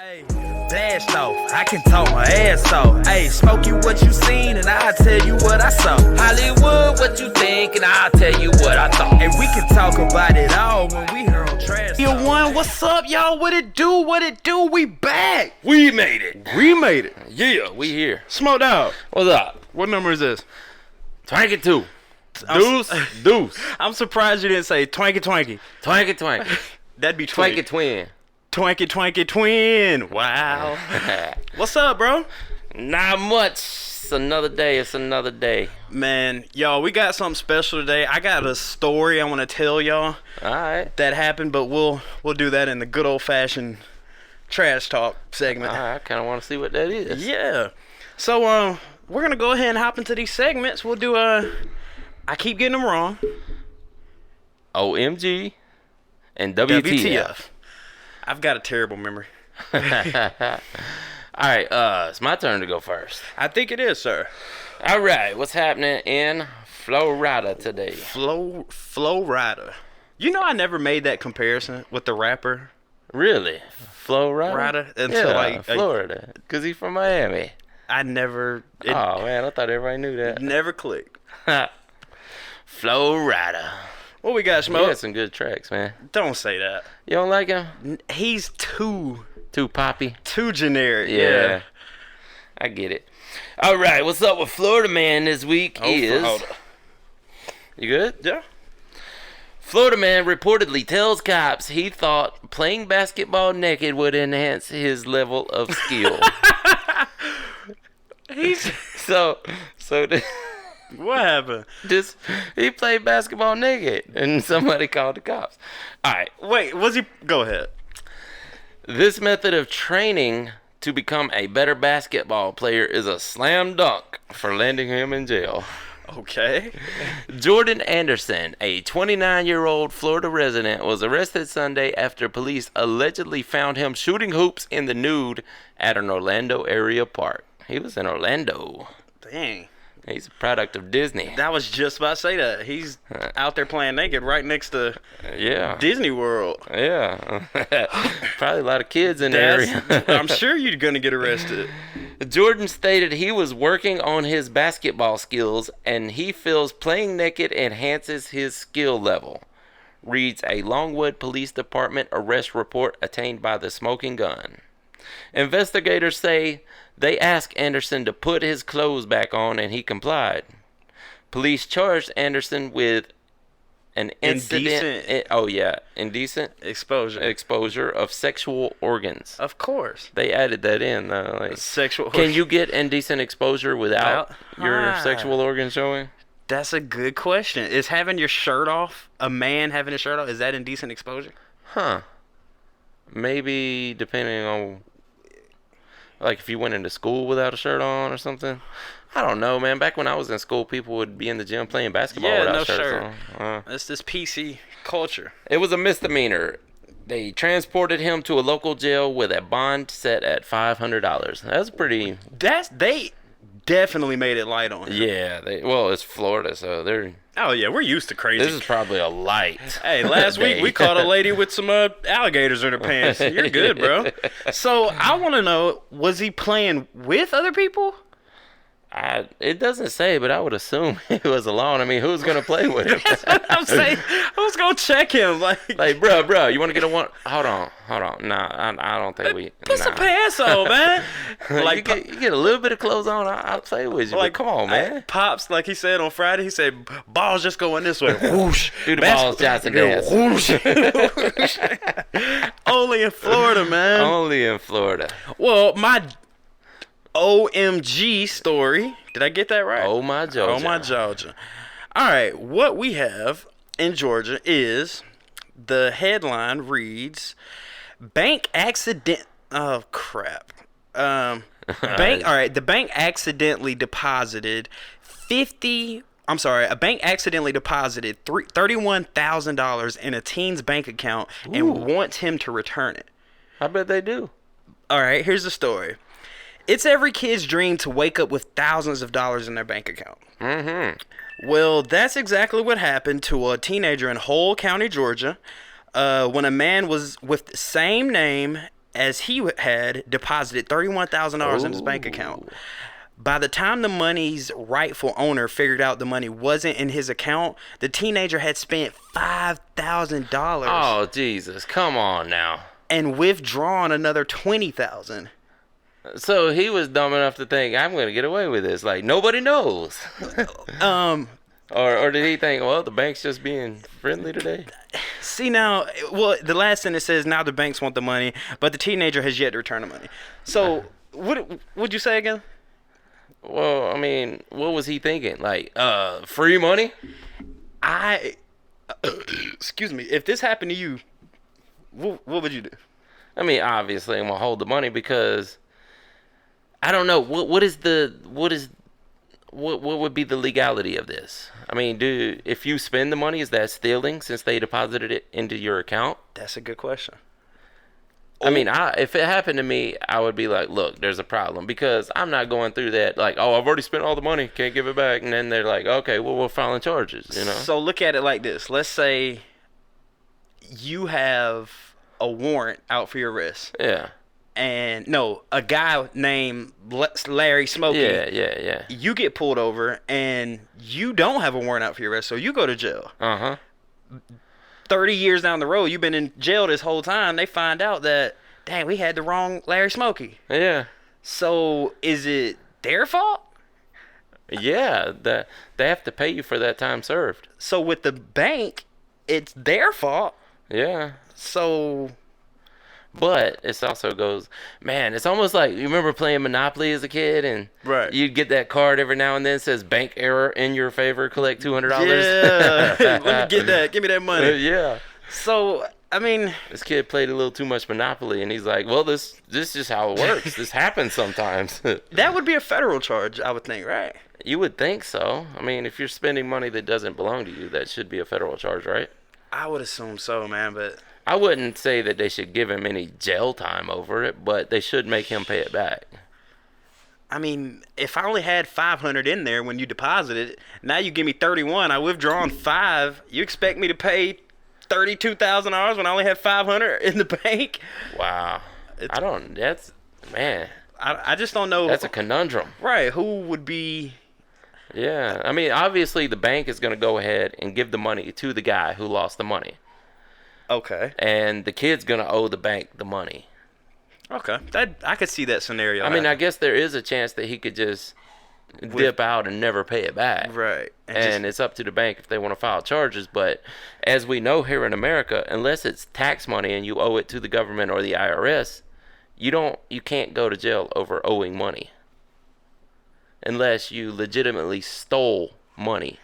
Hey, blast off, I can talk my ass off. Hey, smoke you what you seen and I'll tell you what I saw. Hollywood, what you think, and I'll tell you what I thought. And we can talk about it all when we hear on Trash Yo, Talk. one, what's up, y'all? What it do? What it do? We back. We made it. We made it. Yeah, we here. Smoked out. What's up? What number is this? 22. Deuce. Deuce. I'm surprised you didn't say twanky twanky. Twanky twanky. That'd be Twanky twin. Twanky twanky twin. Wow. What's up, bro? Not much. It's another day. It's another day. Man, y'all, we got something special today. I got a story I want to tell y'all Alright. that happened, but we'll do that in the good old fashioned trash talk segment. I kind of want to see what that is. Yeah. So we're gonna go ahead and hop into these segments. We'll do I keep getting them wrong. OMG and WTF. I've got a terrible memory. Alright, it's my turn to go first. I think it is, sir. Alright, what's happening in Florida today? Flow Rider. You know I never made that comparison with the rapper Really? Florida? Rider until Florida. Because he's from Miami. I never Oh, man, I thought everybody knew that. never clicked. Florida. What we got, He Smoke? had some good tracks, man. Don't say that. You don't like him? He's too Too poppy? generic. Yeah. I get it. All right, what's up with Florida Man this week is... hold on. You good? Yeah. Florida Man reportedly tells cops he thought playing basketball naked would enhance his level of skill. He's so what happened? he played basketball naked, and somebody called the cops. All right. Wait, go ahead. This method of training to become a better basketball player is a slam dunk for landing him in jail. Okay. Jordan Anderson, a 29-year-old Florida resident, was arrested Sunday after police allegedly found him shooting hoops in the nude at an Orlando area park. He was in Orlando. Dang. He's a product of Disney. I was just about to say that. He's out there playing naked right next to Yeah. Disney World. Yeah. Probably a lot of kids in the area. I'm sure you're going to get arrested. Jordan stated he was working on his basketball skills and he feels playing naked enhances his skill level, reads a Longwood Police Department arrest report attained by the smoking gun. Investigators say they asked Anderson to put his clothes back on and he complied. Police charged Anderson with an indecent exposure of sexual organs. Of course. They added that in though. Like, Sexual. can you get indecent exposure without your Ah. sexual organs showing? That's a good question. Is having your shirt off, a man having his shirt off, is that indecent exposure? Huh. Maybe depending on, like, if you went into school without a shirt on or something. I don't know, man. Back when I was in school, people would be in the gym playing basketball Yeah, without no shirts shirt. on. That's this PC culture. It was a misdemeanor. They transported him to a local jail with a bond set at $500. That's pretty. They definitely made it light on him. Yeah. It's Florida, so they're. Oh yeah, we're used to crazy. This is probably a light. Hey, last week we caught a lady with some alligators in her pants. You're good, bro. So I want to know, was he playing with other people? It doesn't say, but I would assume it was alone. I mean, who's gonna play with him? I'm saying, who's gonna check him? Like bro, you want to get a one? Hold on. Nah, I don't think we. put some pants on, man. Like you get a little bit of clothes on, I'll play with you. Like, come on, man. Pops, like he said on Friday, he said, balls just going this way. Whoosh. Do the balls Johnson dance. Whoosh. Only in Florida, man. Only in Florida. Well, my OMG story. Did I get that right? Oh my Georgia. Oh my Georgia. All right, what we have in Georgia is the headline reads bank accident. Oh crap. All right, the bank accidentally deposited a bank accidentally deposited $31,000 in a teen's bank account and wants him to return it. I bet they do. All right, here's the story. It's every kid's dream to wake up with thousands of dollars in their bank account. Mm-hmm. Well, that's exactly what happened to a teenager in Hull County, Georgia, when a man was with the same name as he had deposited $31,000 in his bank account. By the time the money's rightful owner figured out the money wasn't in his account, the teenager had spent $5,000. Oh, Jesus. Come on now. And withdrawn another $20,000. So he was dumb enough to think, I'm going to get away with this. Like, nobody knows. Or did he think, well, the bank's just being friendly today? See now, well, the last sentence says now the banks want the money, but the teenager has yet to return the money. So, what would you say again? Well, I mean, what was he thinking? Like, free money? Excuse me, if this happened to you, what would you do? I mean, obviously, I'm going to hold the money because I don't know. What would be the legality of this? I mean, if you spend the money, is that stealing since they deposited it into your account? That's a good question. I mean, if it happened to me, I would be like, look, there's a problem because I'm not going through that. Like, oh, I've already spent all the money, can't give it back. And then they're like, okay, well, we're filing charges, you know? So look at it like this. Let's say you have a warrant out for your arrest. Yeah. And no, a guy named Larry Smokey. Yeah. You get pulled over and you don't have a warrant out for your arrest, so you go to jail. 30 years down the road, you've been in jail this whole time. They find out that, dang, we had the wrong Larry Smokey. Yeah. So is it their fault? Yeah, they have to pay you for that time served. So with the bank, it's their fault. Yeah. So, but it also goes, man, it's almost like, you remember playing Monopoly as a kid and right. You'd get that card every now and then that says bank error in your favor, collect $200. Yeah. Let me get that. Give me that money. Yeah. So, I mean, this kid played a little too much Monopoly and he's like, well, this is how it works. This happens sometimes. That would be a federal charge, I would think, right? You would think so. I mean, if you're spending money that doesn't belong to you, that should be a federal charge, right? I would assume so, man, but I wouldn't say that they should give him any jail time over it, but they should make him pay it back. I mean, if I only had 500 in there when you deposited it, now you give me 31, I withdrawn 5, you expect me to pay $32,000 when I only had 500 in the bank? Wow. I just don't know. That's a conundrum. Right, who would be... Yeah, I mean, obviously the bank is going to go ahead and give the money to the guy who lost the money. Okay. And the kid's going to owe the bank the money. Okay. I could see that scenario. I mean, I guess there is a chance that he could just dip out and never pay it back. Right. And it's up to the bank if they want to file charges. But as we know here in America, unless it's tax money and you owe it to the government or the IRS, you can't go to jail over owing money. Unless you legitimately stole money.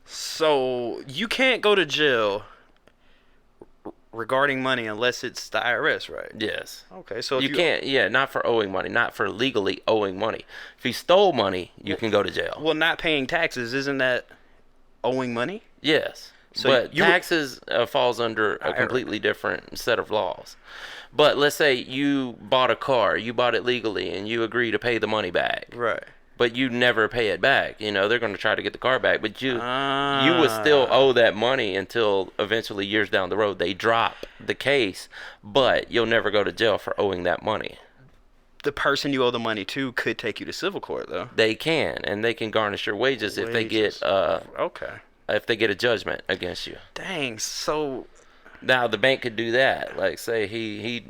So you can't go to jail regarding money unless it's the IRS, right? Yes. Okay, so you can't, not for owing money, not for legally owing money. If you stole money, you can go to jail. Well, not paying taxes, isn't that owing money? Yes. So but taxes falls under a completely different set of laws. But let's say you bought a car, you bought it legally, and you agree to pay the money back. Right. But you never pay it back. You know, they're going to try to get the car back. But you would still owe that money until eventually years down the road they drop the case. But you'll never go to jail for owing that money. The person you owe the money to could take you to civil court, though. They can. And they can garnish your wages if they get if they get a judgment against you. Dang. So now the bank could do that. Like, say he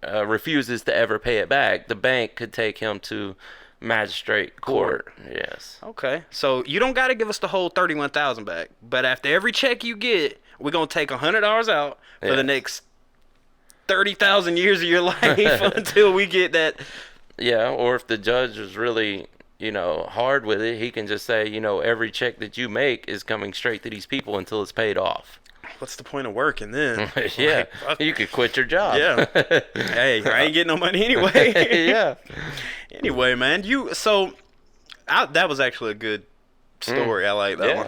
refuses to ever pay it back. The bank could take him to magistrate court. Yes. Okay. So you don't got to give us the whole $31,000 back, but after every check you get, we're gonna take $100 out for the next 30,000 years of your life until we get that. Yeah. Or if the judge is really, hard with it, he can just say, every check that you make is coming straight to these people until it's paid off. What's the point of working then? Yeah, you could quit your job. Yeah. Hey, I ain't getting no money anyway. Yeah. Anyway, man, that was actually a good story. I like that one.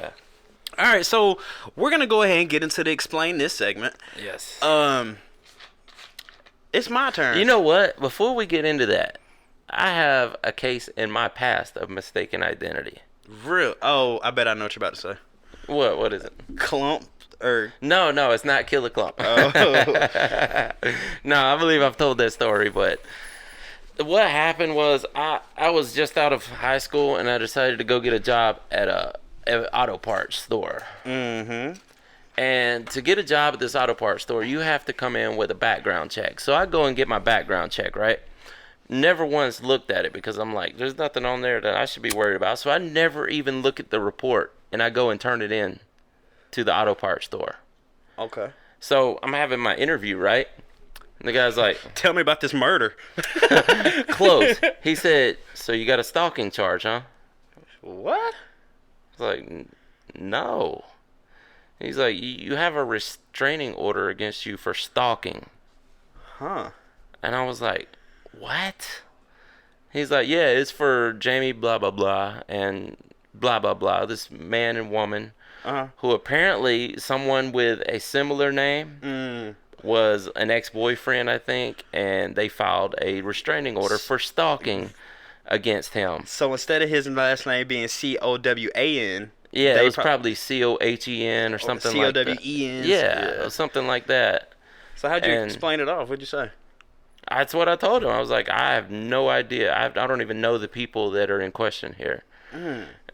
All right, so we're gonna go ahead and get into the explain this segment. Yes. It's my turn. You know what? Before we get into that, I have a case in my past of mistaken identity. Real? Oh, I bet I know what you're about to say. What is it? Clump Or No, it's not Killer Clump. oh. No, I believe I've told that story, but what happened was I was just out of high school and I decided to go get a job at an auto parts store. Mm-hmm. And to get a job at this auto parts store, you have to come in with a background check. So I go and get my background check, right? Never once looked at it because I'm like, there's nothing on there that I should be worried about. So I never even look at the report, and I go and turn it in to the auto parts store. Okay. So I'm having my interview, right? And the guy's like, tell me about this murder. close. He said, so you got a stalking charge, huh? What? I was like, no. He's like, you have a restraining order against you for stalking. Huh. And I was like, what? He's like, yeah, it's for Jamie blah, blah, blah, and blah, blah, blah. This man and woman who apparently someone with a similar name was an ex-boyfriend, I think, and they filed a restraining order for stalking against him. So instead of his last name being Cowan, yeah, it was probably Cohen or something like that. Cowen. Yeah, something like that. So how'd you explain it off? What'd you say? That's what I told him. I was like, I have no idea. I don't even know the people that are in question here.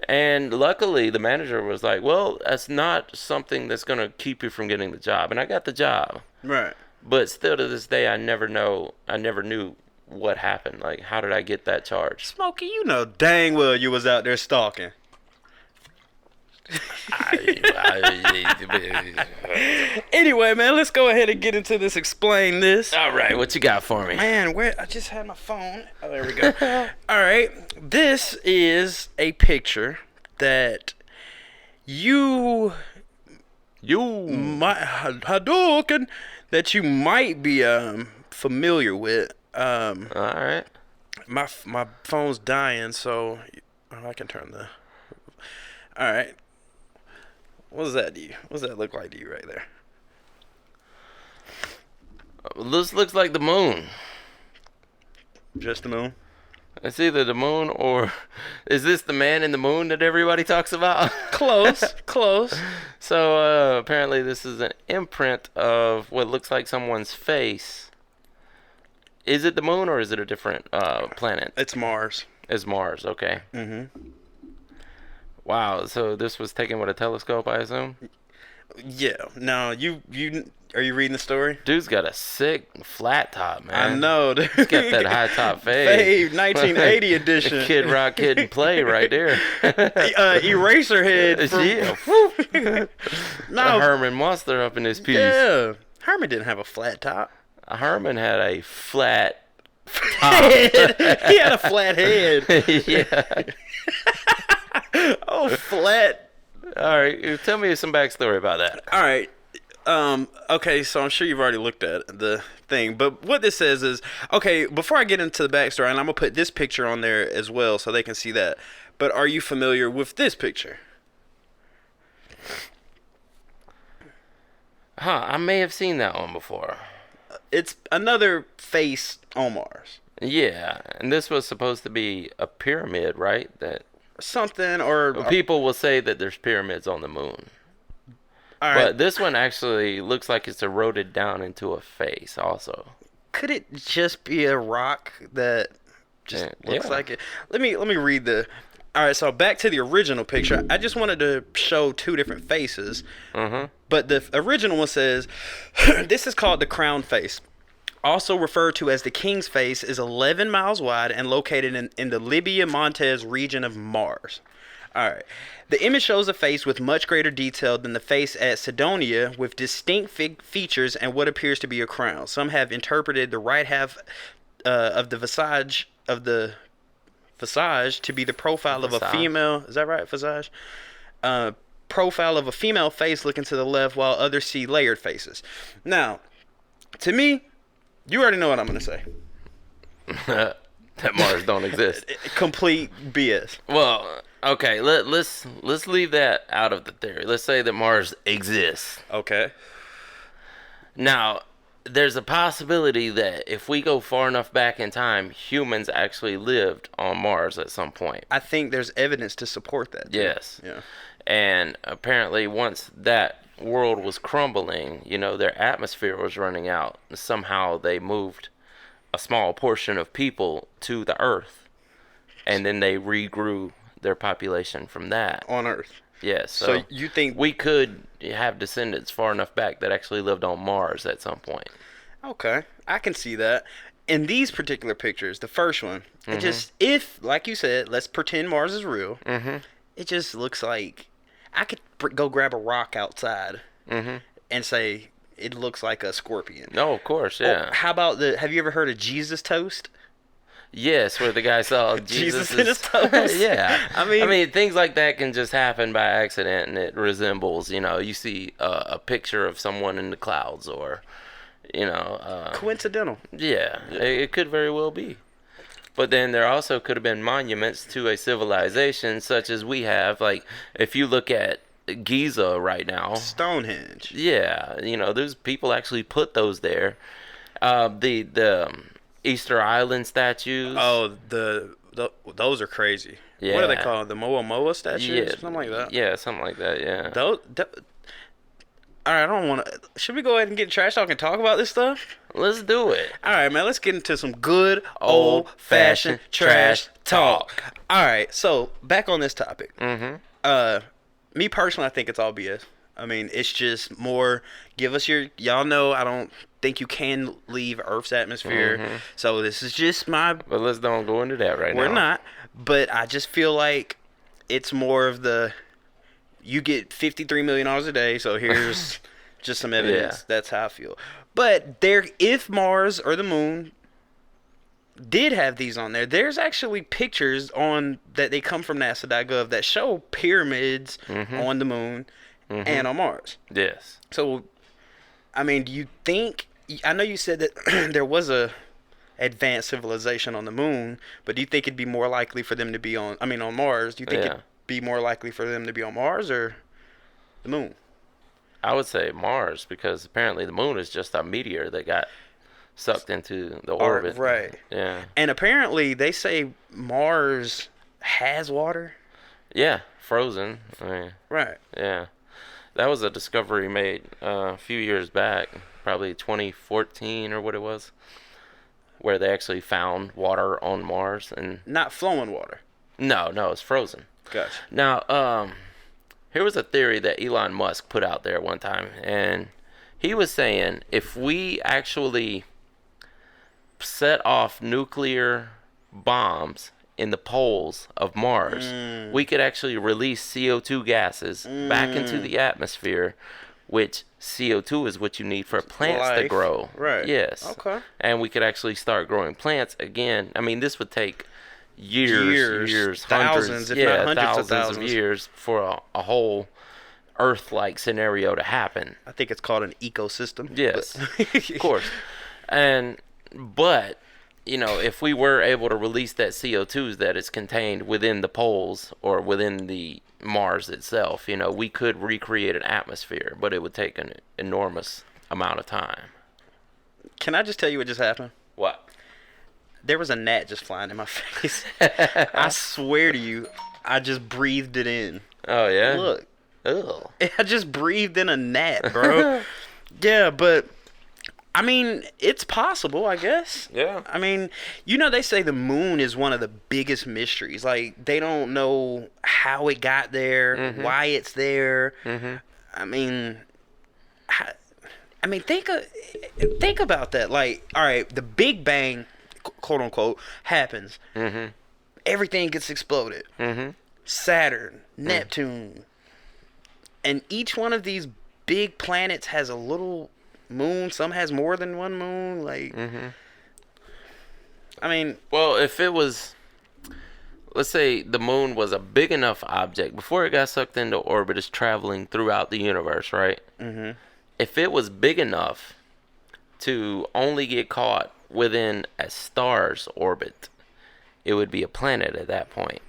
And luckily, the manager was like, well, that's not something that's going to keep you from getting the job. And I got the job. Right. But still to this day, I never knew what happened. Like, how did I get that charge? Smokey, you know dang well you was out there stalking. Anyway, man, let's go ahead and get into this. Explain this. All right, what you got for me? Man, I just had my phone. Oh, there we go. All right, this is a picture that you might Hadouken that you might be familiar with. All right. My phone's dying, so I can turn the. All right. What does that do? What does that look like to you right there? This looks like the moon. Just the moon? It's either the moon or... Is this the man in the moon that everybody talks about? Close. So apparently this is an imprint of what looks like someone's face. Is it the moon or is it a different planet? It's Mars. It's Mars, okay. Mm-hmm. Wow, so this was taken with a telescope, I assume? Yeah. Now, you are you reading the story? Dude's got a sick flat top, man. I know. Dude. He's got that high top fade. 1980 edition. Kid Rock, Kid and Play right there. Eraser head. Yeah. No. Herman Monster up in this piece. Yeah. Herman didn't have a flat top. Herman had a flat top. He had a flat head. Yeah. Oh, flat. All right, tell me some backstory about that. All right. Okay, so I'm sure you've already looked at the thing, but what this says is, okay, before I get into the backstory, and I'm going to put this picture on there as well so they can see that, but are you familiar with this picture? I may have seen that one before. It's another face on Mars. Yeah, and this was supposed to be a pyramid, right? That something or people will say that there's pyramids on the moon. All right. But this one actually looks like it's eroded down into a face also. Could it just be a rock that just looks like it? Let me read the. All right, so back to the original picture. I just wanted to show two different faces. But the original one says, this is called the crown face. Also referred to as the king's face, is 11 miles wide and located in the Libya Montes region of Mars. All right. The image shows a face with much greater detail than the face at Sidonia, with distinct features and what appears to be a crown. Some have interpreted the right half of the visage to be the profile of a female. Is that right, visage? Profile of a female face looking to the left, while others see layered faces. Now, to me, you already know what I'm going to say. That Mars don't exist. Complete BS. Well, okay, let's leave that out of the theory. Let's say that Mars exists. Okay. Now, there's a possibility that if we go far enough back in time, humans actually lived on Mars at some point. I think there's evidence to support that, too. Yes. Yeah. And apparently, once that world was crumbling, their atmosphere was running out. Somehow they moved a small portion of people to the Earth, and then they regrew their population from that. On Earth. Yes. So you think we could have descendants far enough back that actually lived on Mars at some point? Okay, I can see that. In these particular pictures, the first one, it just, if, like you said, let's pretend Mars is real, it just looks like I could go grab a rock outside and say it looks like a scorpion. No, of course, yeah. Oh, how about have you ever heard of Jesus toast? Yes, where the guy saw Jesus in his toast. Yeah. I mean, things like that can just happen by accident, and it resembles, you see a picture of someone in the clouds, or, coincidental. Yeah, it could very well be. But then there also could have been monuments to a civilization such as we have. Like, if you look at Giza right now. Stonehenge. Yeah, those people actually put those there. The Easter Island statues. Oh, those are crazy. Yeah. What are they called? The Moa statues? Yeah, something like that. Yeah, something like that, yeah. All right, I don't want to. Should we go ahead and get trash talk and talk about this stuff? Let's do it. All right, man. Let's get into some good old-fashioned trash talk. All right, so back on this topic. Me personally, I think it's all BS. I mean, it's just more. Give us y'all know I don't think you can leave Earth's atmosphere. So this is just my. But let's don't go into that right now. We're not. But I just feel like it's more of the. You get $53 million a day, so here's just some evidence. Yeah. That's how I feel. But if Mars or the Moon did have these on there, there's actually pictures that they come from NASA.gov that show pyramids on the Moon and on Mars. Yes. So, I mean, do you think? I know you said that there was a advanced civilization on the Moon, but do you think it'd be more likely for them to be on Mars? Do you think it'd be more likely for them to be on Mars or the Moon? I would say Mars, because apparently the Moon is just a meteor that got sucked into the orbit. Right. Yeah. And apparently they say Mars has water. Yeah, frozen. Right. Yeah. That was a discovery made a few years back, probably 2014 or what it was, where they actually found water on Mars. And not flowing water. No, it's frozen. Gotcha. Now, here was a theory that Elon Musk put out there one time, and he was saying if we actually set off nuclear bombs in the poles of Mars, we could actually release CO2 gases back into the atmosphere, which CO2 is what you need for plants to grow. Right. Yes. Okay. And we could actually start growing plants again. I mean, this would take years, thousands, hundreds, if not hundreds of thousands of years for a whole Earth-like scenario to happen. I think it's called an ecosystem. Yes, of course. But if we were able to release that CO2 that is contained within the poles or within the Mars itself, we could recreate an atmosphere, but it would take an enormous amount of time. Can I just tell you what just happened? What? There was a gnat just flying in my face. I swear to you, I just breathed it in. Oh, yeah? Look. Ugh. I just breathed in a gnat, bro. Yeah, but, I mean, it's possible, I guess. Yeah. I mean, they say the Moon is one of the biggest mysteries. Like, they don't know how it got there, why it's there. I mean, think about that. Like, all right, the Big Bang, quote unquote, happens. Everything gets exploded. Saturn, Neptune, and each one of these big planets has a little moon. Some has more than one moon. Like, I mean, well, if it was, let's say the Moon was a big enough object before it got sucked into orbit, it's traveling throughout the universe, right? If it was big enough to only get caught within a star's orbit, it would be a planet at that point.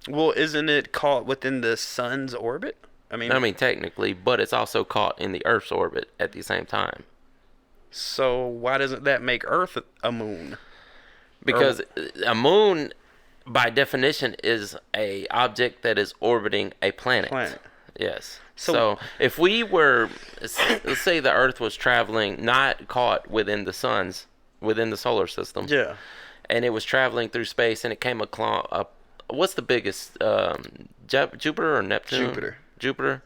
Well, isn't it caught within the sun's orbit? I mean, technically, but it's also caught in the Earth's orbit at the same time. So why doesn't that make Earth a moon? Because a moon, by definition, is a object that is orbiting a planet. Yes. So if we were, let's say the Earth was traveling, not caught within the solar system. Yeah. And it was traveling through space, and it came what's the biggest, Jupiter or Neptune? Jupiter.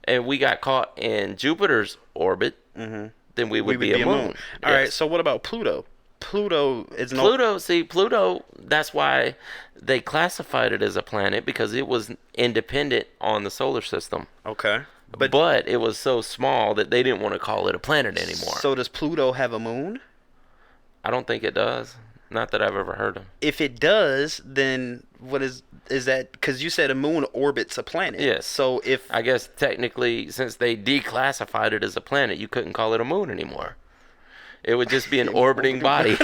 And we got caught in Jupiter's orbit, then we would be a moon. All right, so what about Pluto? Pluto, that's why they classified it as a planet, because it was independent on the solar system. Okay. But it was so small that they didn't want to call it a planet anymore. So does Pluto have a moon? I don't think it does. Not that I've ever heard of. If it does, then what is that? Because you said a moon orbits a planet. Yes. So I guess technically, since they declassified it as a planet, you couldn't call it a moon anymore. It would just be an orbiting body.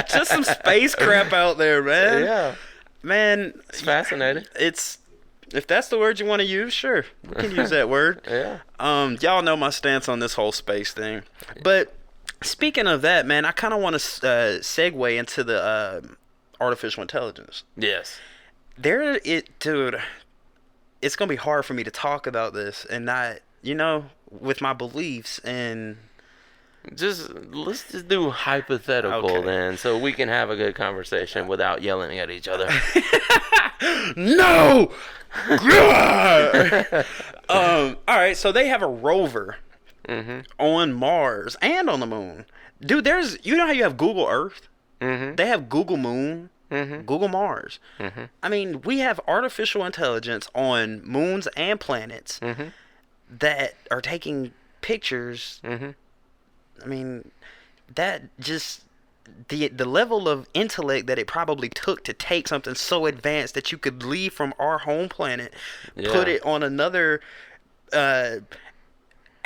Just some space crap out there, man. Yeah. Man. It's fascinating. If that's the word you want to use, sure. We can use that word. Yeah. Y'all know my stance on this whole space thing. But speaking of that, man, I kind of want to segue into the artificial intelligence. Yes. Dude, it's going to be hard for me to talk about this and not, with my beliefs and... Let's just do hypothetical then, so we can have a good conversation without yelling at each other. No! All right, so they have a rover on Mars and on the moon. Dude, you know how you have Google Earth? They have Google Moon, Google Mars. I mean, we have artificial intelligence on moons and planets that are taking pictures. I mean, that just the level of intellect that it probably took to take something so advanced that you could leave from our home planet, put it on another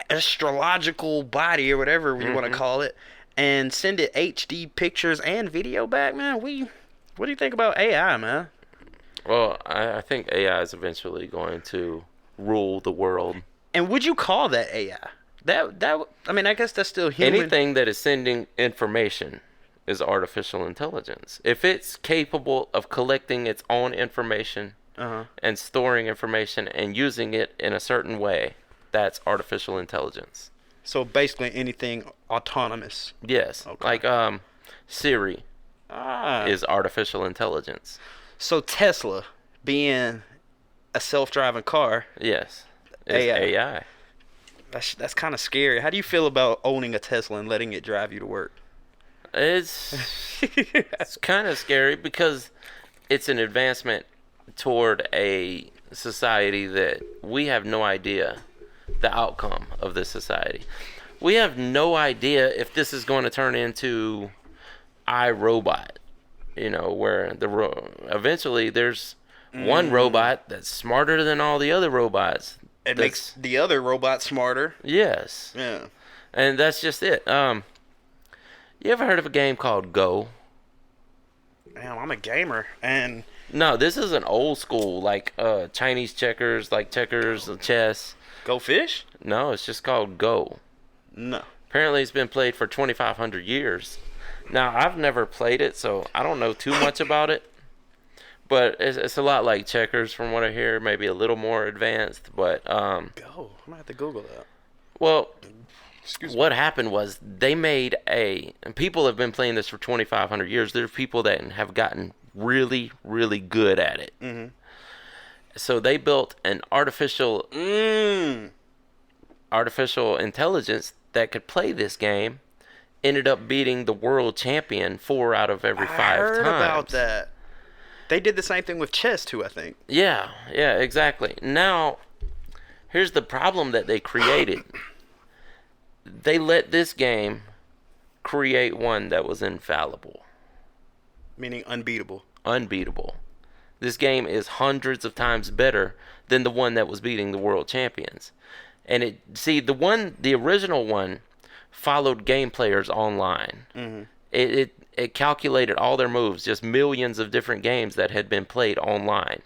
astrological body or whatever you want to call it, and send it HD pictures and video back, man. What do you think about AI, man? Well, I think AI is eventually going to rule the world. And would you call that AI? I mean, I guess that's still human. Anything that is sending information is artificial intelligence. If it's capable of collecting its own information and storing information and using it in a certain way, that's artificial intelligence. So basically anything autonomous. Yes. Okay. Like Siri is artificial intelligence. So Tesla being a self-driving car. Yes. Is AI. That's kind of scary. How do you feel about owning a Tesla and letting it drive you to work? It's kind of scary because it's an advancement toward a society that we have no idea the outcome of this society. We have no idea if this is going to turn into iRobot, where eventually there's one robot that's smarter than all the other robots. It makes the other robot smarter. Yes. Yeah. And that's just it. You ever heard of a game called Go? Man, I'm a gamer, and... No, this is an old school, like Chinese checkers, like checkers, chess. Go fish? No, it's just called Go. No. Apparently it's been played for 2,500 years. Now, I've never played it, so I don't know too much about it. But it's a lot like checkers from what I hear, maybe a little more advanced. But Go. I'm going to have to Google that. Well, what happened was they made and people have been playing this for 2,500 years. There are people that have gotten really, really good at it. So they built an artificial intelligence that could play this game. Ended up beating the world champion 4 out of every 5 times. I heard about that. They did the same thing with chess too, I think. Yeah, exactly. Now, here's the problem that they created. They let this game create one that was infallible. Meaning unbeatable. Unbeatable. This game is hundreds of times better than the one that was beating the world champions. And the original one followed game players online. It calculated all their moves, just millions of different games that had been played online.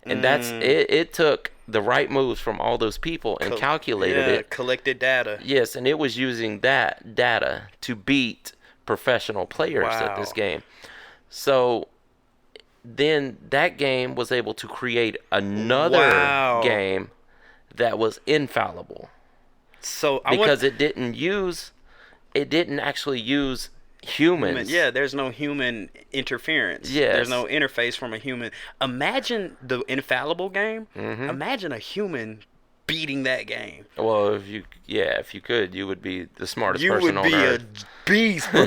And it took the right moves from all those people and calculated it. Collected data. Yes, and it was using that data to beat professional players at this game. So then that game was able to create another Wow. game that was infallible. So Because it didn't actually use humans. Yeah, there's no human interference. Yes. There's no interface from a human. Imagine the infallible game. Mm-hmm. Imagine a human beating that game. Well, if you could, you would be the smartest You person would on be earth. a beast, bro.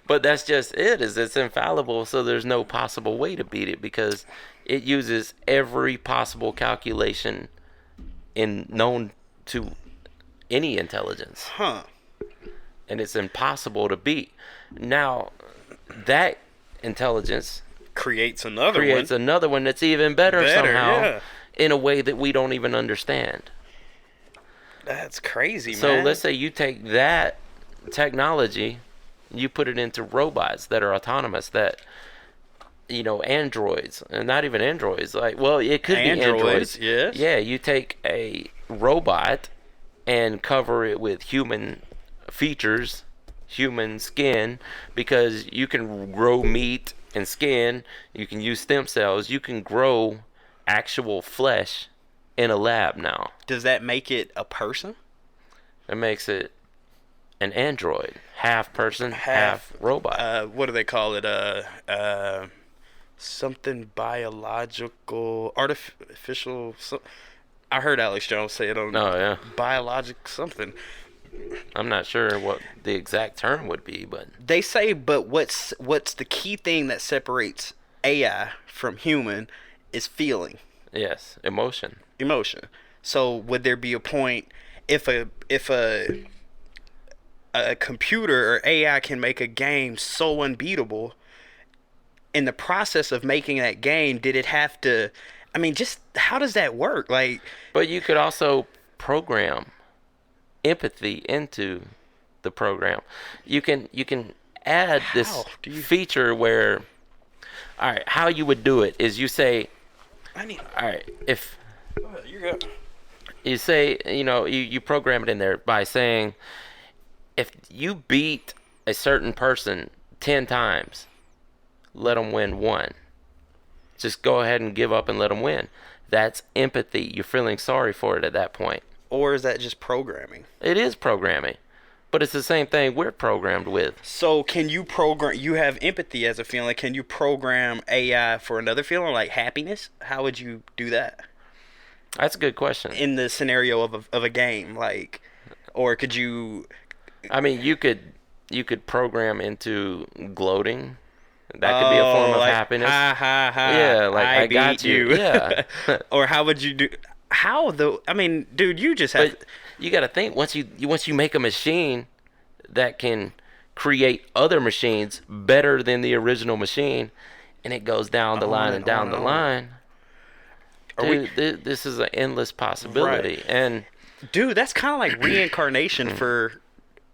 But that's just it's infallible, so there's no possible way to beat it because it uses every possible calculation known to any intelligence. Huh. And it's impossible to beat. Now, that intelligence Creates another one that's even better somehow yeah. in a way that we don't even understand. That's crazy, So man. let's say you take that technology, you put it into robots that are autonomous, that androids, and not even androids. Like, well, it could be androids. Yes. Yeah, you take a robot and cover it with human features, human skin, because you can grow meat and skin. You can use stem cells. You can grow actual flesh in a lab now. Does that make it a person? It makes it an android, half person, half robot. What do they call it? Something biological, artificial. I heard Alex Jones say it on Oh yeah, biologic something. I'm not sure what the exact term would be, but They say, but what's the key thing that separates AI from human is feeling, yes, emotion. emotion. So would there be a point if a computer or AI can make a game so unbeatable, in the process of making that game, did it have to? I mean, just how does that work? Like, But you could also program empathy into the program. You can add this How do you- feature where, all right, how you would do it is you say, I need. all right, if You're good. you say, you program it in there by saying, if you beat a certain person 10 times, let them win one. Just go ahead and give up and let them win. That's empathy. You're feeling sorry for it at that point. Or is that just programming? It is programming, but it's the same thing we're programmed with. So can you program? You have empathy as a feeling. Can you program AI for another feeling, like happiness? How would you do that That's a good question. in the scenario of a game? Like, or could you? I mean, you could program into gloating. That could be a form of like, happiness. Ha ha ha! Yeah, like, I got beat you. Yeah. Or how would you do? How though? I mean, dude, you just have. But you got to think, once you make a machine that can create other machines better than the original machine, and it goes down the line and down the line. Dude, this is an endless possibility. Right. And Dude, that's kind of like reincarnation for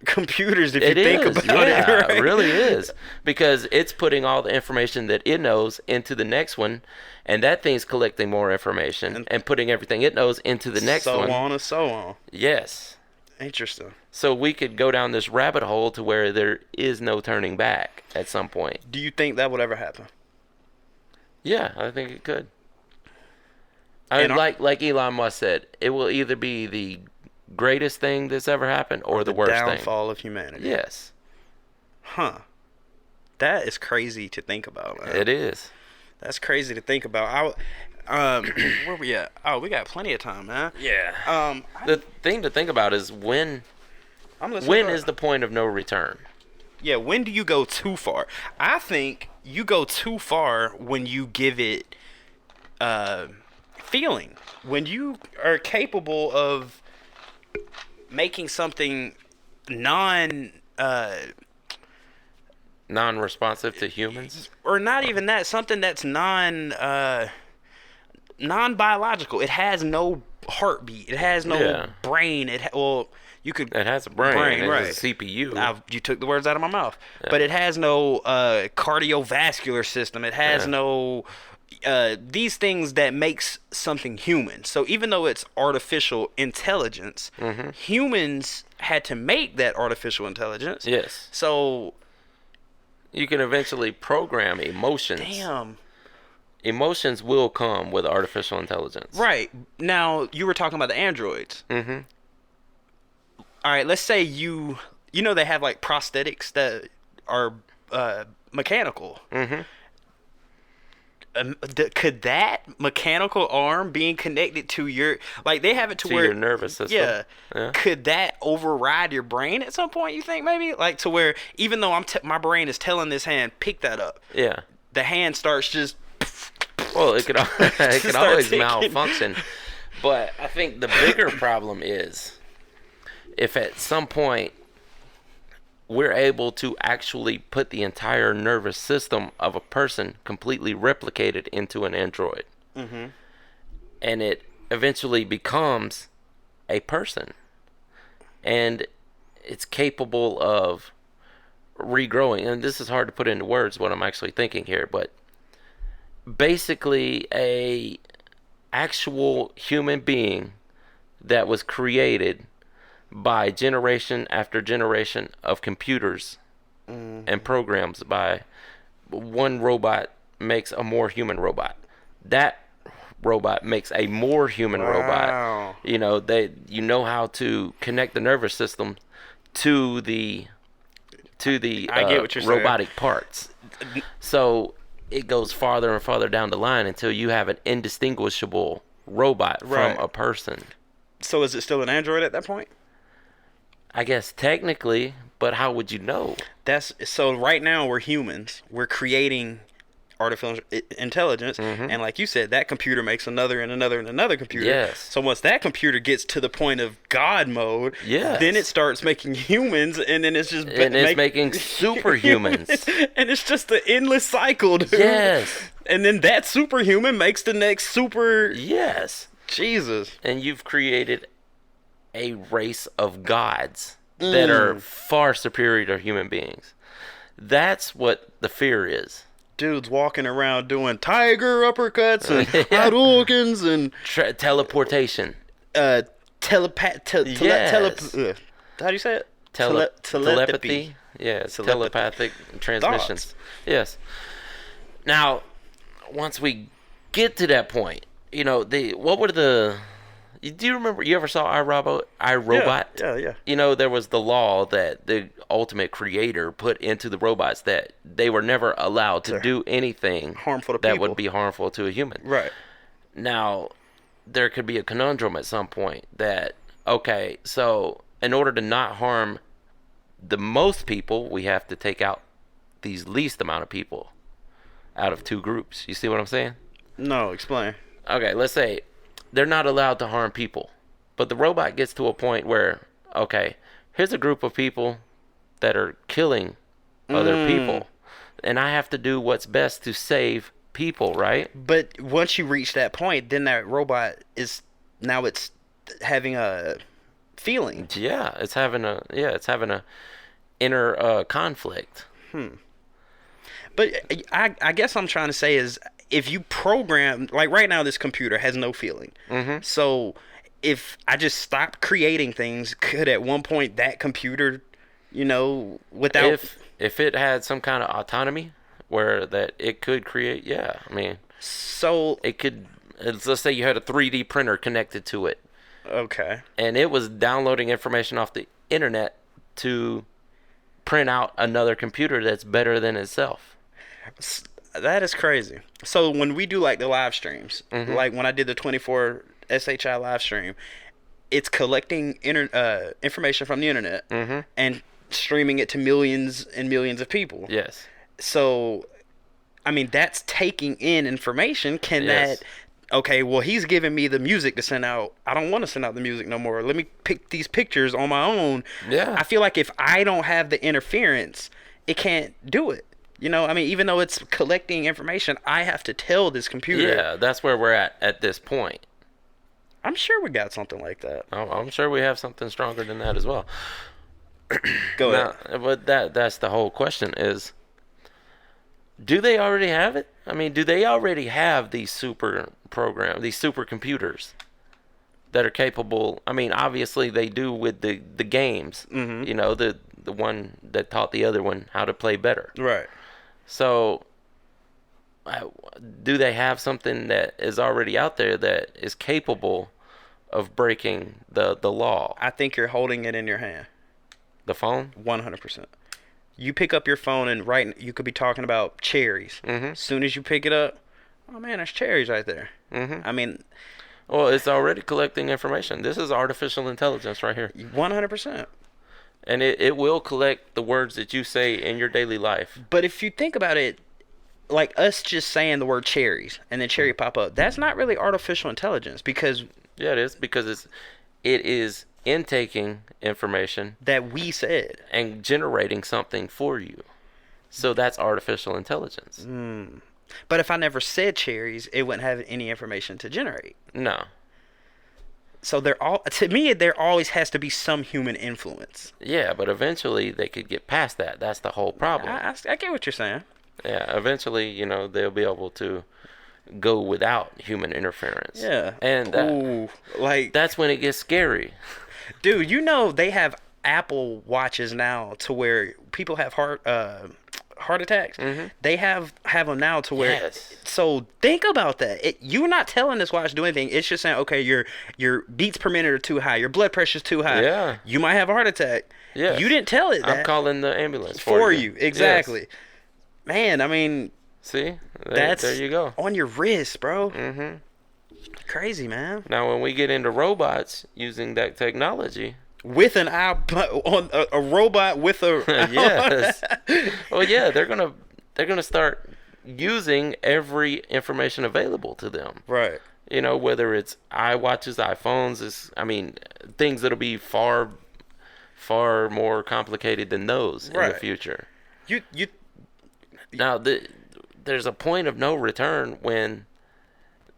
computers if it you think is, about yeah, it. Right? it really is, because it's putting all the information that it knows into the next one, and that thing's collecting more information and putting everything it knows into the next one. So on and so on. Yes. Interesting. So we could go down this rabbit hole to where there is no turning back at some point. Do you think that would ever happen? Yeah, I think it could. And like Elon Musk said, it will either be the greatest thing that's ever happened or the worst thing. Downfall of humanity. Yes. Huh. That is crazy to think about, man. It is. That's crazy to think about. Where we at? Oh, we got plenty of time, man. Yeah. The thing to think about is when is the point of no return? Yeah, when do you go too far? I think you go too far when you give it feeling. When you are capable of making something Non-responsive to humans? or not even that, something that's non-biological. It has no heartbeat. It has no brain. You could. It has a brain. It right? has a CPU. Now, you took the words out of my mouth. But it has no cardiovascular system. It has no these things that makes something human. So even though it's artificial intelligence, humans had to make that artificial intelligence. Yes. So You can eventually program emotions. Damn. Emotions will come with artificial intelligence. Right. Now, you were talking about the androids. Mm-hmm. All right, let's say you know they have like prosthetics that are mechanical. Mm-hmm. Could that mechanical arm being connected to your, like, they have it to where your nervous system. Yeah. Could that override your brain at some point? You think maybe, like, to where even though my brain is telling this hand pick that up. Yeah. The hand starts just. Well, it could always thinking. malfunction. But I think the bigger problem is if at some point we're able to actually put the entire nervous system of a person completely replicated into an android. Mm-hmm. And it eventually becomes a person. And it's capable of regrowing. And this is hard to put into words what I'm actually thinking here, but basically a actual human being that was created by generation after generation of computers and programs. By one robot makes a more human robot. That robot makes a more human robot. You know how to connect the nervous system to the I get what you're robotic parts. So it goes farther and farther down the line until you have an indistinguishable robot from a person. So is it still an android at that point? I guess technically, but how would you know? So right now we're humans. We're creating artificial intelligence, and like you said, that computer makes another and another and another computer. Yes. So once that computer gets to the point of God mode, then it starts making humans, and then it's just making superhumans, and it's just an endless cycle, dude. Yes. And then that superhuman makes the next super. Yes. Jesus. And you've created a race of gods that are far superior to human beings. That's what the fear is. Dudes walking around doing tiger uppercuts and Hadoukens and teleportation. How do you say it? Telepathy. Yeah, telepathic transmissions. Thoughts. Yes. Now, once we get to that point, do you remember, you ever saw iRobot? Yeah. There was the law that the ultimate creator put into the robots that they were never allowed to do anything harmful to that people. would be harmful to a human. Right. Now, there could be a conundrum at some point that, okay, so in order to not harm the most people, we have to take out these least amount of people out of two groups. You see what I'm saying? No, explain. Okay, let's say they're not allowed to harm people, but the robot gets to a point where, okay, here's a group of people that are killing other people, and I have to do what's best to save people, right? But once you reach that point, then that robot it's having a feeling. Yeah, it's having a inner conflict. But I guess I'm trying to say is, if you program, like right now, this computer has no feeling. So if I just stop creating things, could at one point that computer, without... If it had some kind of autonomy where that it could create, so it could, let's say you had a 3D printer connected to it. Okay. And it was downloading information off the internet to print out another computer that's better than itself. That is crazy. So when we do like the live streams, like when I did the 24 SHI live stream, it's collecting information from the internet and streaming it to millions and millions of people. Yes. So, that's taking in information. Can that... Okay, well, he's giving me the music to send out. I don't want to send out the music no more. Let me pick these pictures on my own. Yeah. I feel like if I don't have the interference, it can't do it. Even though it's collecting information, I have to tell this computer. Yeah, that's where we're at this point. I'm sure we got something like that. I'm sure we have something stronger than that as well. Go ahead. But that's the whole question is, do they already have it? Do they already have these super computers that are capable? Obviously they do with the games. The the one that taught the other one how to play better. Right. So, do they have something that is already out there that is capable of breaking the law? I think you're holding it in your hand. The phone? 100%. You pick up your phone and you could be talking about cherries. As soon as you pick it up, oh man, there's cherries right there. I mean, well, it's already collecting information. This is artificial intelligence right here. 100%. And it will collect the words that you say in your daily life. But if you think about it, like us just saying the word cherries and then cherry pop up, that's not really artificial intelligence because... Yeah, it is, because it is intaking information that we said and generating something for you. So that's artificial intelligence. But if I never said cherries, it wouldn't have any information to generate. No. So to me, there always has to be some human influence. Yeah, but eventually they could get past that. That's the whole problem. I get what you're saying. Yeah, eventually, they'll be able to go without human interference. Yeah. And that's when it gets scary. Dude, they have Apple Watches now to where people have heart attacks. They have them now to where. Yes. So think about that. You're not telling this watch to do anything. It's just saying, okay, your beats per minute are too high. Your blood pressure's too high. Yeah. You might have a heart attack. Yeah. You didn't tell it that. I'm calling the ambulance for you. Exactly. Yes. Man, I mean. See? There you go. On your wrist, bro. Crazy, man. Now, when we get into robots using that technology. With an on a robot with a yes. Well, yeah, they're gonna start using every information available to them. Right. Whether it's iWatches, iPhones, things that'll be far, far more complicated than those in the future. Now, there's a point of no return when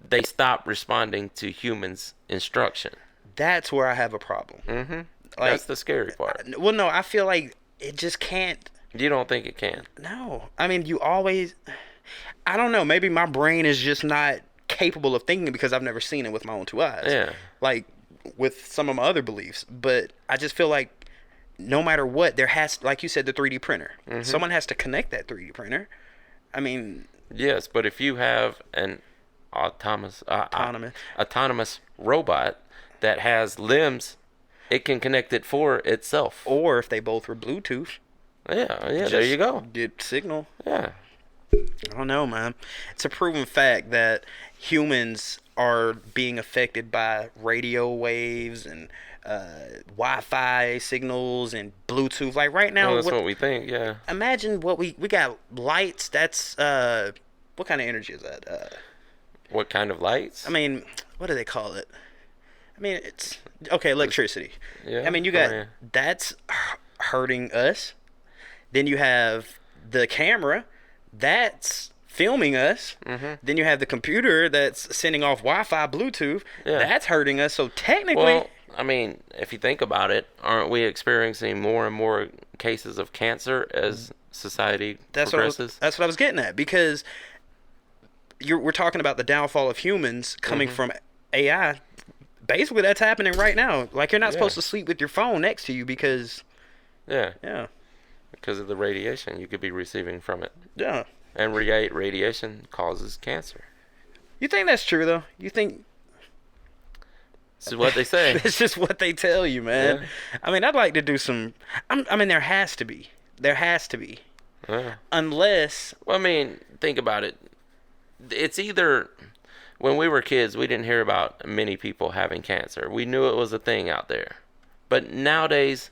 they stop responding to humans' instruction. That's where I have a problem. That's the scary part. Well, no, I feel like it just can't. You don't think it can? No. You always... I don't know. Maybe my brain is just not capable of thinking because I've never seen it with my own two eyes. Yeah. Like, with some of my other beliefs. But I just feel like no matter what, there has... Like you said, the 3D printer. Someone has to connect that 3D printer. Yes, but if you have an autonomous robot that has limbs, it can connect it for itself. Or if they both were Bluetooth. Yeah, there you go. Get signal. Yeah. I don't know, man. It's a proven fact that humans are being affected by radio waves and Wi-Fi signals and Bluetooth. Like right now, that's what we think. Yeah. Imagine what we got lights. That's what kind of energy is that? What kind of lights? What do they call it? It's okay. Electricity. Yeah. You got that's hurting us. Then you have the camera that's filming us. Then you have the computer that's sending off Wi-Fi, Bluetooth. Yeah. That's hurting us. So technically, well, if you think about it, aren't we experiencing more and more cases of cancer as society progresses? That's what I was getting at, because we're talking about the downfall of humans coming from AI. Basically, that's happening right now. Like, you're not supposed to sleep with your phone next to you because... Yeah. Because of the radiation you could be receiving from it. Yeah. And radiation causes cancer. You think that's true, though? You think... This is what they say. It's just what they tell you, man. Yeah. I'd like to do some... there has to be. There has to be. Yeah. Unless... Well, think about it. It's either... When we were kids, we didn't hear about many people having cancer. We knew it was a thing out there. But nowadays,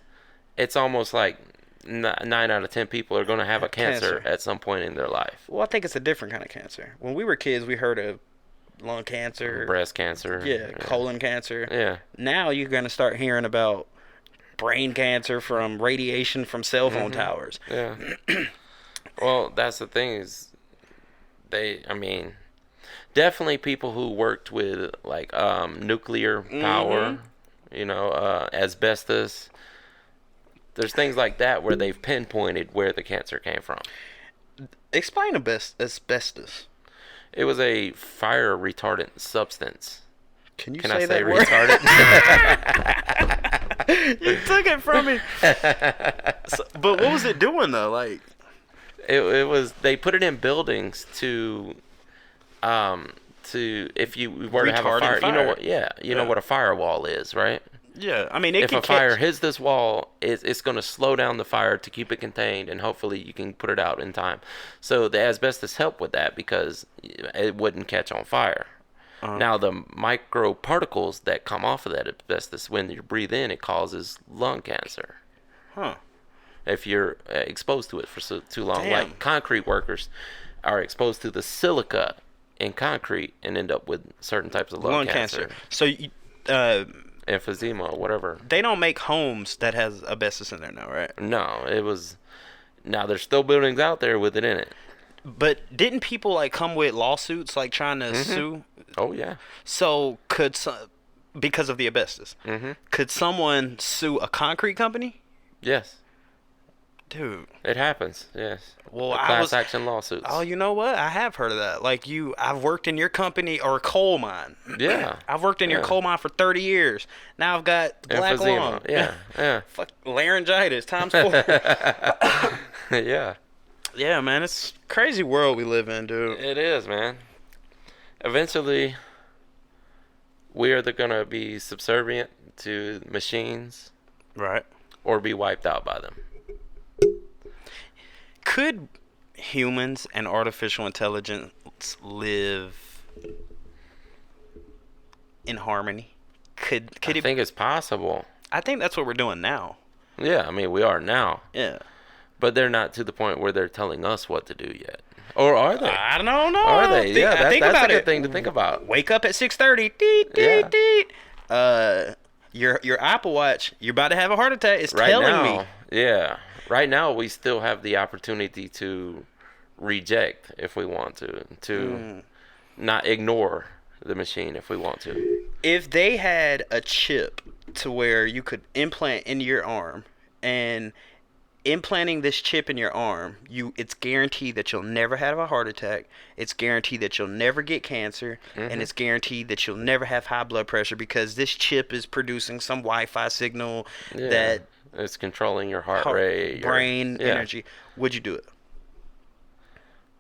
it's almost like 9 out of 10 people are going to have a cancer at some point in their life. Well, I think it's a different kind of cancer. When we were kids, we heard of lung cancer. Breast cancer. Yeah, colon cancer. Yeah. Now you're going to start hearing about brain cancer from radiation from cell phone towers. Yeah. Well, that's the thing is definitely people who worked with nuclear power, asbestos. There's things like that where they've pinpointed where the cancer came from. Explain asbestos. It was a fire retardant substance. Can I say that retardant? You took it from me. But what was it doing though? Like, it was they put it in buildings to if you were to have a Retarding fire, you know fire. what? Yeah, you know Yeah. what a firewall is, right? yeah, I mean, it If can a fire catch. hits this wall, it's going to slow down the fire to keep it contained, and hopefully you can put it out in time. So the asbestos helped with that because it wouldn't catch on fire. Now the microparticles that come off of that asbestos, when you breathe in, it causes lung cancer. Huh. If you're exposed to it for too long. Damn. Like concrete workers are exposed to the silica in concrete and end up with certain types of lung cancer. So, you, Emphysema, whatever. they don't make homes that has asbestos in there now, right? No, it was. Now there's still buildings out there with it in it. But didn't people like come with lawsuits, like trying to sue? Oh yeah. So because of the asbestos, could someone sue a concrete company? Yes, Dude. it happens. Yes. Well, Class action lawsuits. Oh, you know what? I have heard of that. Like I've worked in your company or a coal mine. Yeah. I've worked in your coal mine for 30 years. Now I've got black lung. Emphysema. Yeah. Yeah. Fuck laryngitis times 4. Yeah. Yeah, man, it's a crazy world we live in, dude. It is, man. Eventually, we are gonna be subservient to machines Right. or be wiped out by them. Could humans and artificial intelligence live in harmony? Could I it? think it's possible. I think that's what we're doing now. Yeah, I mean, we are now. Yeah. But they're not to the point where they're telling us what to do yet. Or are they? I don't know. Are they? Yeah, think that's about a good it. thing to think about. Wake up at 6:30. Deet, Yeah. deet, deet. Your Apple Watch, you're about to have a heart attack. It's Right telling now, me. yeah. Right now, we still have the opportunity to reject if we want to not ignore the machine if we want to. If they had a chip to where you could implant into your arm, and implanting this chip in your arm, it's guaranteed that you'll never have a heart attack. It's guaranteed that you'll never get cancer, and it's guaranteed that you'll never have high blood pressure because this chip is producing some Wi-Fi signal Yeah. that It's controlling your heart rate, brain yeah. energy. Would you do it?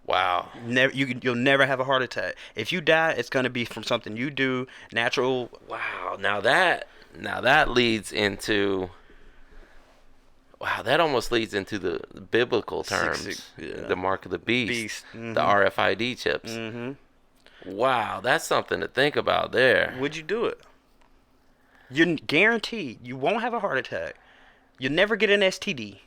Wow. Never. You'll never have a heart attack. If you die, it's gonna be from something you do, natural. Wow. Now that leads into. Wow, that almost leads into the biblical terms. Yeah. The mark of the beast. Mhm. The RFID chips. Wow, that's something to think about there. Would you do it? You're guaranteed you won't have a heart attack. You'll never get an STD.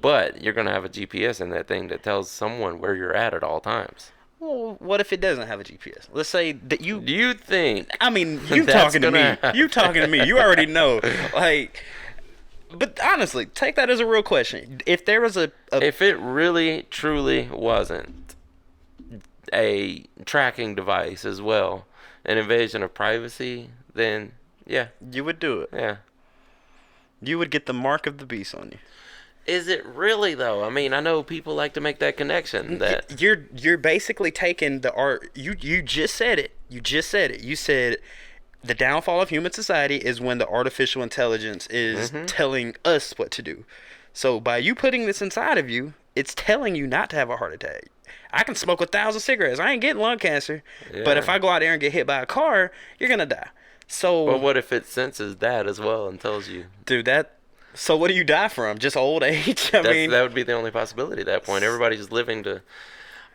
But you're going to have a GPS in that thing that tells someone where you're at all times. Well, what if it doesn't have a GPS? Let's say that you. Do you think? I mean, you That's talking to me. gonna You talking to me. You already know. Like, but honestly, take that as a real question. If there was a If it really, truly wasn't a tracking device as well, an invasion of privacy, then yeah, you would do it. yeah. You would get the mark of the beast on you. Is it really though? I mean, I know people like to make that connection. That You're basically taking the art. You just said it. You just said it. You said the downfall of human society is when the artificial intelligence is telling us what to do. So by you putting this inside of you, it's telling you not to have a heart attack. I can smoke 1,000 cigarettes. I ain't getting lung cancer. But Yeah. if I go out there and get hit by a car, you're gonna die. So, but what if it senses that as well and tells you? dude, so what do you die from? Just old age? I mean, That would be the only possibility at that point. Everybody's living to.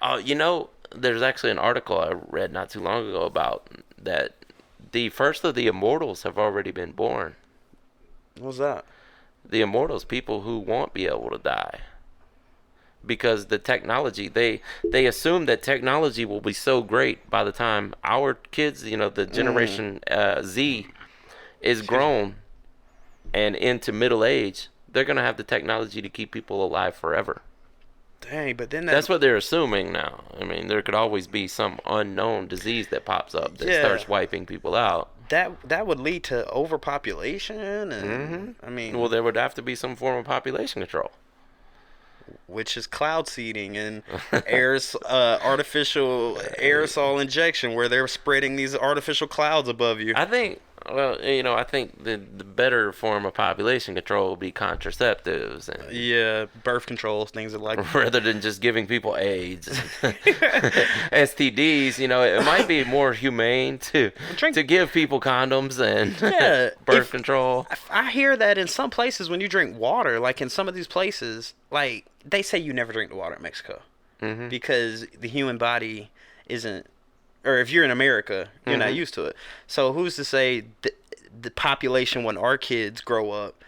Oh, there's actually an article I read not too long ago about that the first of the immortals have already been born. what's that? The immortals, people who won't be able to die. Because the technology, they assume that technology will be so great by the time our kids, the generation Z is grown and into middle age, they're going to have the technology to keep people alive forever. Dang, but then That's what they're assuming now. I mean, there could always be some unknown disease that pops up that starts wiping people out. that would lead to overpopulation, and I mean, Well, there would have to be some form of population control. which is cloud seeding and artificial aerosol injection, where they're spreading these artificial clouds above you. I think Well, I think the better form of population control would be contraceptives, and Yeah, birth controls, things like that. rather than just giving people AIDS, STDs. It might be more humane to give people condoms and Yeah, birth control. I hear that in some places when you drink water, like in some of these places, like they say you never drink the water in Mexico because the human body isn't, or if you're in America, you're not used to it. So who's to say the population when our kids grow up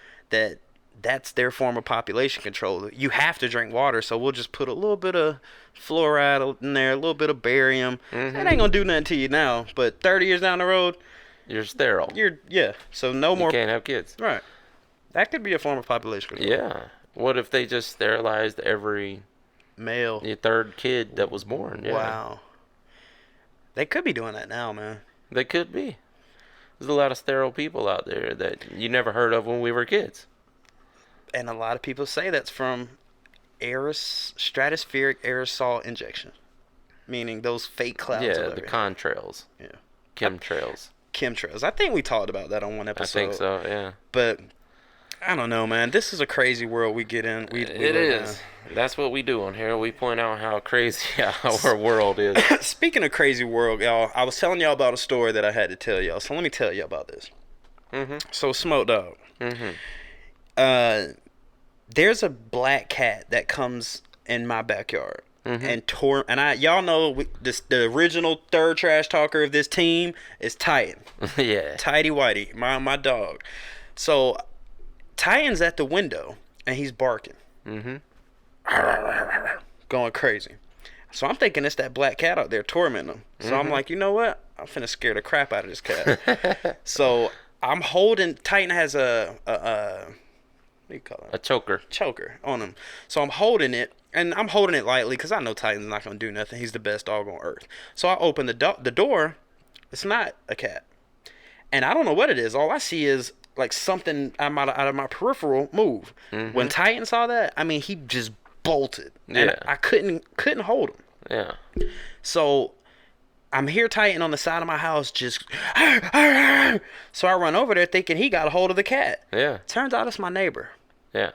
that's their form of population control? You have to drink water, so we'll just put a little bit of fluoride in there, a little bit of barium. It ain't gonna do nothing to you now, but 30 years down the road, You're sterile. So no more. You can't have kids. Right. That could be a form of population control. Yeah. What if they just sterilized every Male. third kid that was born? Yeah. Wow. They could be doing that now, man. They could be. There's a lot of sterile people out there that you never heard of when we were kids. And a lot of people say that's from stratospheric aerosol injection, meaning those fake clouds. Yeah, the contrails. Yeah. Chemtrails. Chemtrails. I think we talked about that on one I episode. think so, yeah. But I don't know, man. This is a crazy world we get in. We It live is. That's what we do on here. We point out how crazy our world is. in. Speaking of crazy world, y'all, I was telling y'all about a story that I had to tell y'all. So let me tell you about this. So Smoke Dog. There's a black cat that comes in my backyard and y'all know the original third trash talker of this team is Titan. Yeah. Tidy Whitey, my dog. So Titan's at the window and he's barking. Going crazy. So I'm thinking it's that black cat out there tormenting him. So I'm like, you know what? I'm finna scare the crap out of this cat. So I'm holding. Titan has a what do you call it? A choker. Choker on him. So I'm holding it, and I'm holding it lightly because I know Titan's not gonna do nothing. He's the best dog on earth. So I open the door. It's not a cat, and I don't know what it is. All I see is like something out of my peripheral move. When Titan saw that, I mean, he just bolted, and I couldn't hold him. Yeah. So I'm here Titan on the side of my house just so I run over there thinking he got a hold of the cat. Yeah. Turns out it's my neighbor. Yeah.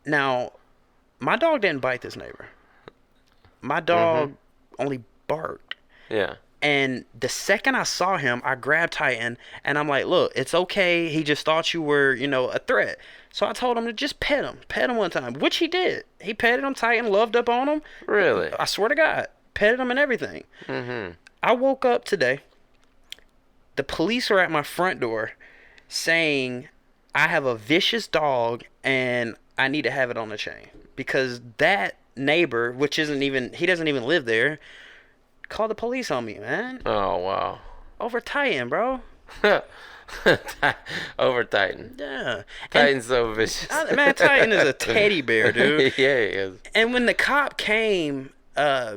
Now, my dog didn't bite this neighbor. My dog only barked. Yeah. And the second I saw him, I grabbed Titan and I'm like, look, it's okay. He just thought you were, a threat. So I told him to just pet him. Pet him one time, which he did. He petted him. Titan loved up on him. Really? I swear to God. Petted him and everything. I woke up today. The police are at my front door saying I have a vicious dog and I need to have it on the chain. Because that neighbor, which he doesn't even live there, called the police on me, man. Oh, wow. Over Titan, bro. Over Titan. Yeah. Titan's so vicious. Man, Titan is a teddy bear, dude. Yeah, he is. And when the cop came, I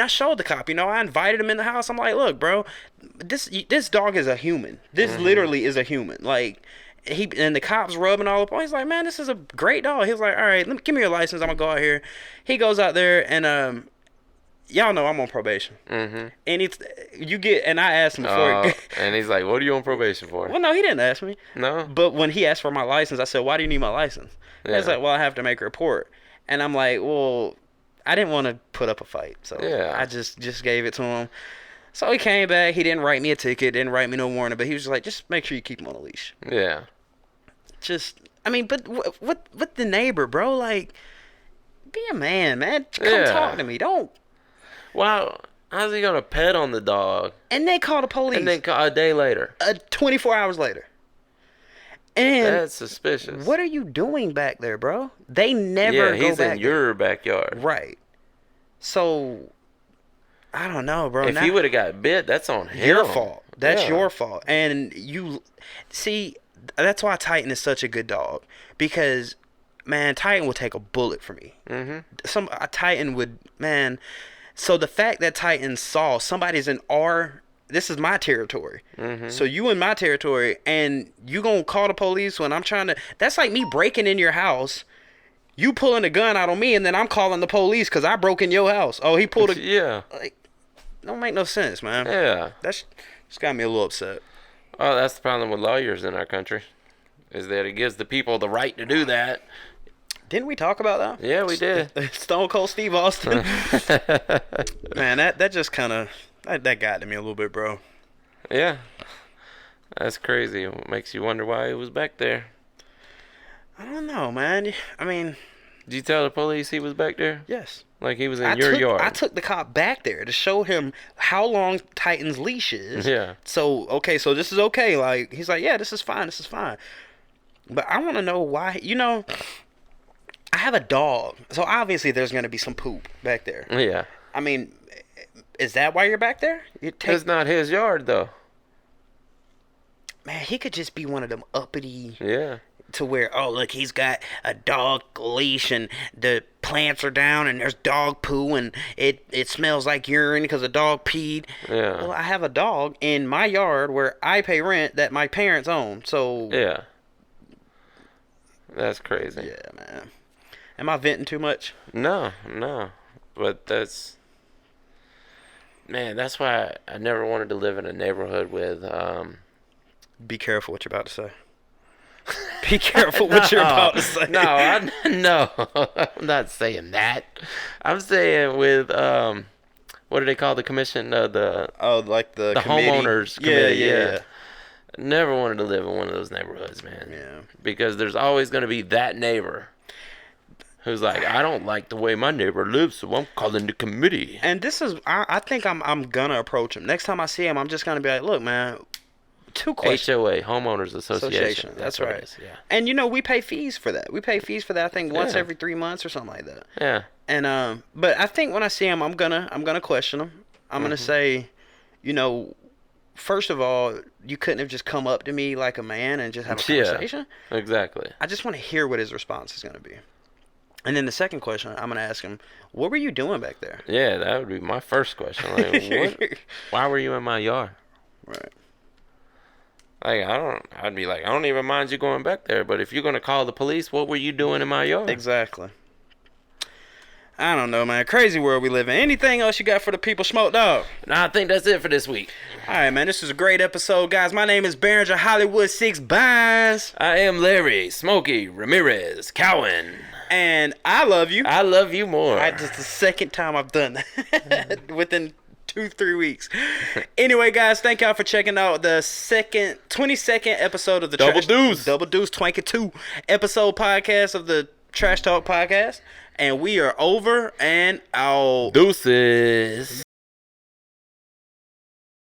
showed the cop, I invited him in the house. I'm like, look, bro, this dog is a human. This literally is a human. Like, and the cop's rubbing all up on. He's like, man, this is a great dog. He was like, all right, give me your license. I'm gonna go out here. He goes out there and y'all know I'm on probation. And I asked him before. And he's like, what are you on probation for? Well, no, he didn't ask me. No. But when he asked for my license, I said, why do you need my license? Yeah. He's like, well, I have to make a report. And I'm like, well, I didn't want to put up a fight. So I just gave it to him. So he came back. He didn't write me a ticket, didn't write me no warning, but he was just like, just make sure you keep him on a leash. Yeah. But what the neighbor, bro? Like, be a man, man. Come talk to me. Don't. Wow. How's he going to pet on the dog? And they call the police. And then a day later. 24 hours later. And that's suspicious. What are you doing back there, bro? They never go back. Yeah, he's in your backyard. Right. So, I don't know, bro. If he would have got bit, that's on him. Your fault. That's your fault. And see, that's why Titan is such a good dog. Because, man, Titan would take a bullet for me. A Titan would, man. So the fact that Titan saw somebody's in this is my territory. So you in my territory and you gonna call the police when I'm trying to, that's like me breaking in your house, you pulling a gun out on me and then I'm calling the police because I broke in your house. Oh, he pulled a, yeah. Like, don't make no sense, man. Yeah. That's just got me a little upset. Oh, that's the problem with lawyers in our country, is that it gives the people the right to do that. Didn't we talk about that? Yeah, we did. Stone Cold Steve Austin. Man, that just kind of that got to me a little bit, bro. Yeah. That's crazy. It makes you wonder why he was back there. I don't know, man. I mean, Did you tell the police he was back there? yes. Like he was in your yard? I took the cop back there to show him how long Titan's leash is. Yeah. So, okay, so this is okay. Like, he's like, yeah, this is fine. This is fine. But I want to know why. You know, I have a dog. So, obviously, there's going to be some poop back there. Yeah. I mean, is that why you're back there? It's not his yard, though. Man, he could just be one of them uppity... Yeah. To where, oh, look, he's got a dog leash and the plants are down and there's dog poo and it smells like urine because the dog peed. Yeah. Well, I have a dog in my yard where I pay rent that my parents own, so... Yeah. That's crazy. Yeah, man. Am I venting too much? No. But that's... Man, that's why I never wanted to live in a neighborhood with... Be careful what you're about to say. Be careful what you're about to say. No, I'm not saying that. I'm saying with what do they call the commission? The Like the committee? homeowners committee. Yeah. Never wanted to live in one of those neighborhoods, man. Yeah. Because there's always going to be that neighbor who's like, I don't like the way my neighbor lives, so I'm calling the committee. And this is, I think I'm gonna approach him. Next time I see him, I'm just gonna be like, look, man. 2 questions. HOA, Homeowners Association. That's right. It is, yeah. And you know, we pay fees for that. We pay fees for that. I think once every 3 months or something like that. Yeah. And but I think when I see him, I'm gonna question him. I'm gonna say, you know, first of all, you couldn't have just come up to me like a man and just have a conversation. Yeah, exactly. I just want to hear what his response is gonna be. And then the second question, I'm gonna ask him, what were you doing back there? Yeah, that would be my first question. Like, why were you in my yard? Right. Like, I'd be like, I don't even mind you going back there, but if you're going to call the police, what were you doing in my yard? Exactly. I don't know, man. Crazy world we live in. Anything else you got for the people, Smoke Dog? Nah, I think that's it for this week. All right, man. This is a great episode, guys. My name is Behringer Hollywood 6 Binds. I am Larry Smokey Ramirez Cowan. And I love you. I love you more. Just the second time I've done that within 2-3 weeks. Anyway, guys, thank y'all for checking out the 22nd episode of the Double Deuce 22 episode podcast of the Trash Talk podcast. And we are over and out. Deuces.